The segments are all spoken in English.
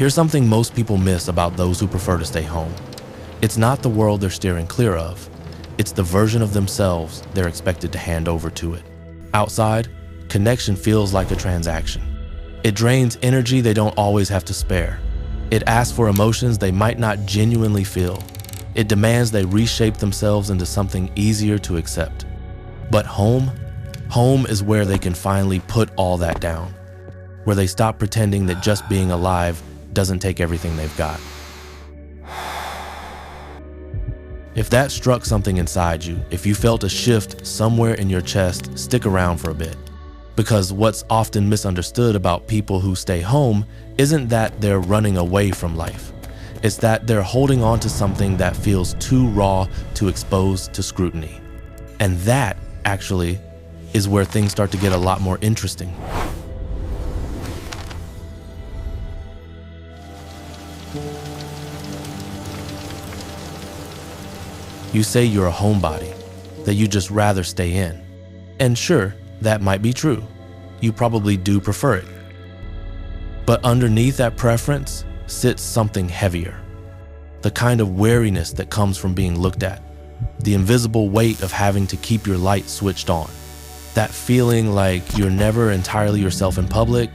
Here's something most people miss about those who prefer to stay home. It's not the world they're steering clear of. It's the version of themselves they're expected to hand over to it. Outside, connection feels like a transaction. It drains energy they don't always have to spare. It asks for emotions they might not genuinely feel. It demands they reshape themselves into something easier to accept. But home is where they can finally put all that down, where they stop pretending that just being alive doesn't take everything they've got. If that struck something inside you, if you felt a shift somewhere in your chest, stick around for a bit. Because what's often misunderstood about people who stay home isn't that they're running away from life. It's that they're holding on to something that feels too raw to expose to scrutiny. And that, actually, is where things start to get a lot more interesting. You say you're a homebody, that you just rather stay in. And sure, that might be true. You probably do prefer it. But underneath that preference sits something heavier. The kind of wariness that comes from being looked at. The invisible weight of having to keep your light switched on. That feeling like you're never entirely yourself in public.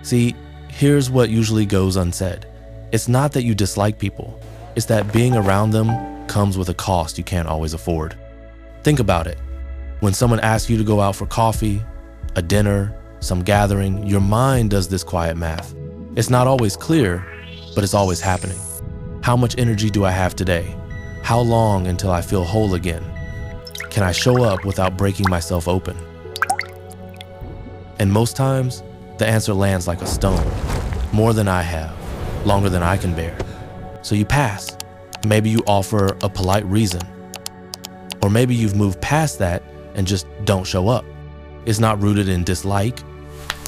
See, here's what usually goes unsaid. It's not that you dislike people. It's that being around them comes with a cost you can't always afford. Think about it. When someone asks you to go out for coffee, a dinner, some gathering, your mind does this quiet math. It's not always clear, but it's always happening. How much energy do I have today? How long until I feel whole again? Can I show up without breaking myself open? And most times, the answer lands like a stone. More than I have, longer than I can bear. So you pass. Maybe you offer a polite reason. Or maybe you've moved past that and just don't show up. It's not rooted in dislike.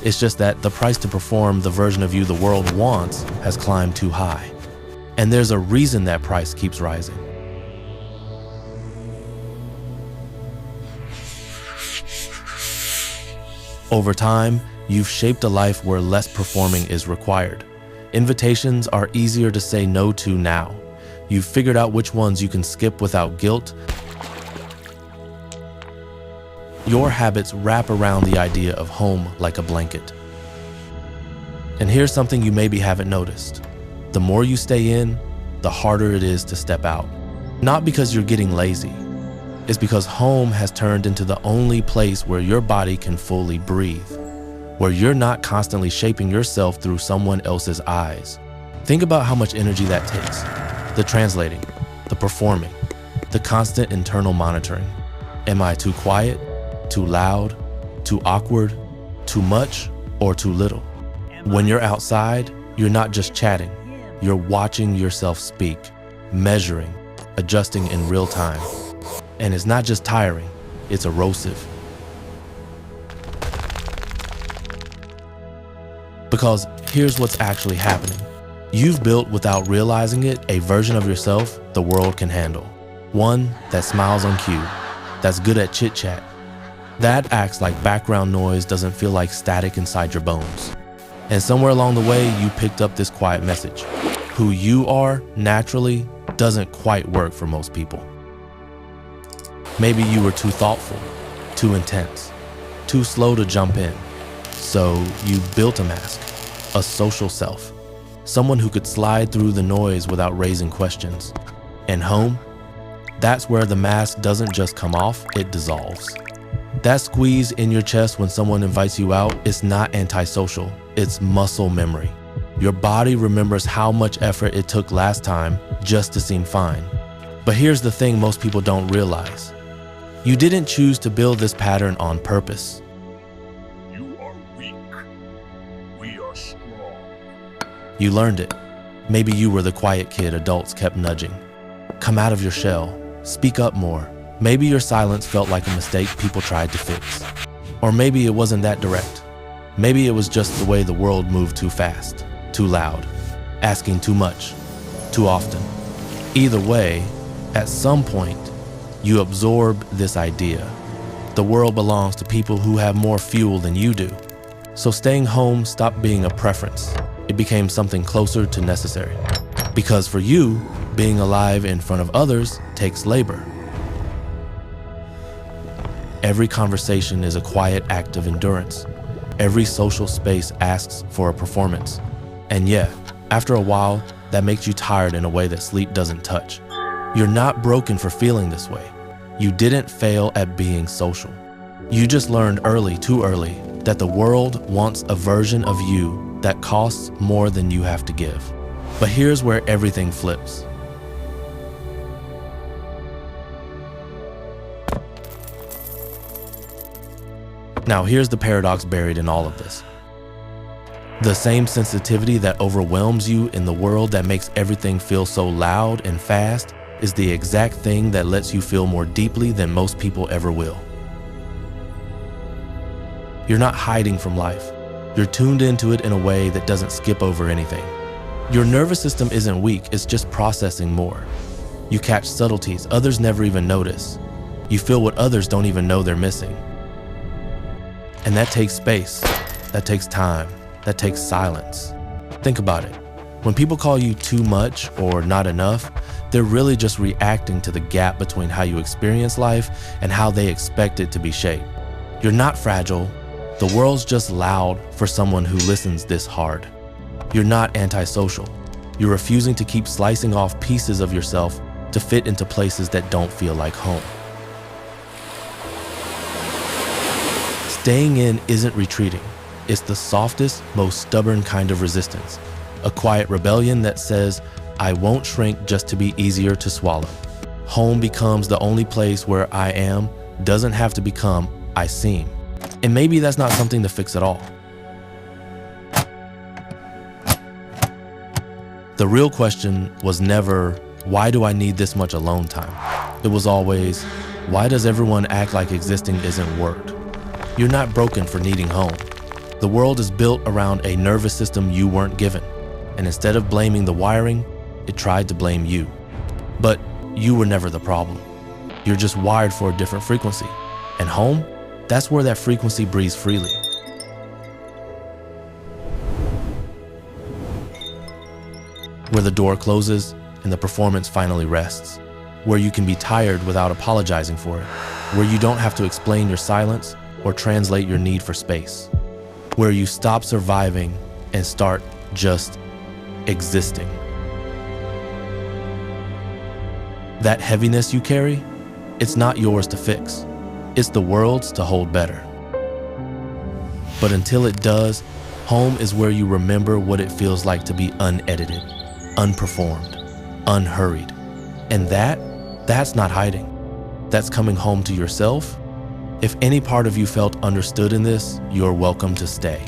It's just that the price to perform the version of you the world wants has climbed too high. And there's a reason that price keeps rising. Over time, you've shaped a life where less performing is required. Invitations are easier to say no to now. You've figured out which ones you can skip without guilt. Your habits wrap around the idea of home like a blanket. And here's something you maybe haven't noticed. The more you stay in, the harder it is to step out. Not because you're getting lazy. It's because home has turned into the only place where your body can fully breathe, where you're not constantly shaping yourself through someone else's eyes. Think about how much energy that takes. The translating, the performing, the constant internal monitoring. Am I too quiet, too loud, too awkward, too much, or too little? When you're outside, you're not just chatting. You're watching yourself speak, measuring, adjusting in real time. And it's not just tiring, it's erosive. Because here's what's actually happening. You've built, without realizing it, a version of yourself the world can handle. One that smiles on cue, that's good at chit-chat, that acts like background noise, doesn't feel like static inside your bones. And somewhere along the way, you picked up this quiet message. Who you are, naturally, doesn't quite work for most people. Maybe you were too thoughtful, too intense, too slow to jump in. So you built a mask, a social self. Someone who could slide through the noise without raising questions. And home? That's where the mask doesn't just come off, it dissolves. That squeeze in your chest when someone invites you out is not antisocial, it's muscle memory. Your body remembers how much effort it took last time just to seem fine. But here's the thing most people don't realize. You didn't choose to build this pattern on purpose. You are weak. We are strong. You learned it. Maybe you were the quiet kid adults kept nudging. Come out of your shell. Speak up more. Maybe your silence felt like a mistake people tried to fix. Or maybe it wasn't that direct. Maybe it was just the way the world moved too fast, too loud, asking too much, too often. Either way, at some point, you absorb this idea. The world belongs to people who have more fuel than you do. So staying home stopped being a preference. it became something closer to necessary. Because for you, being alive in front of others takes labor. Every conversation is a quiet act of endurance. Every social space asks for a performance. And yeah, after a while, that makes you tired in a way that sleep doesn't touch. You're not broken for feeling this way. You didn't fail at being social. You just learned too early, that the world wants a version of you that costs more than you have to give. But here's where everything flips. Now here's the paradox buried in all of this. The same sensitivity that overwhelms you in the world that makes everything feel so loud and fast is the exact thing that lets you feel more deeply than most people ever will. You're not hiding from life. You're tuned into it in a way that doesn't skip over anything. Your nervous system isn't weak, it's just processing more. You catch subtleties others never even notice. You feel what others don't even know they're missing. And that takes space, that takes time, that takes silence. Think about it. When people call you too much or not enough, they're really just reacting to the gap between how you experience life and how they expect it to be shaped. You're not fragile. The world's just loud for someone who listens this hard. You're not antisocial. You're refusing to keep slicing off pieces of yourself to fit into places that don't feel like home. Staying in isn't retreating. It's the softest, most stubborn kind of resistance. A quiet rebellion that says, I won't shrink just to be easier to swallow. Home becomes the only place where I am doesn't have to become I seem. And maybe that's not something to fix at all. The real question was never, why do I need this much alone time? It was always, why does everyone act like existing isn't worked? You're not broken for needing home. The world is built around a nervous system you weren't given. And instead of blaming the wiring, it tried to blame you. But you were never the problem. You're just wired for a different frequency. And home, that's where that frequency breathes freely. Where the door closes and the performance finally rests. Where you can be tired without apologizing for it. Where you don't have to explain your silence or translate your need for space. Where you stop surviving and start just existing. That heaviness you carry, it's not yours to fix. It's the world's to hold better. But until it does, home is where you remember what it feels like to be unedited, unperformed, unhurried. And that's not hiding. That's coming home to yourself. If any part of you felt understood in this, you're welcome to stay.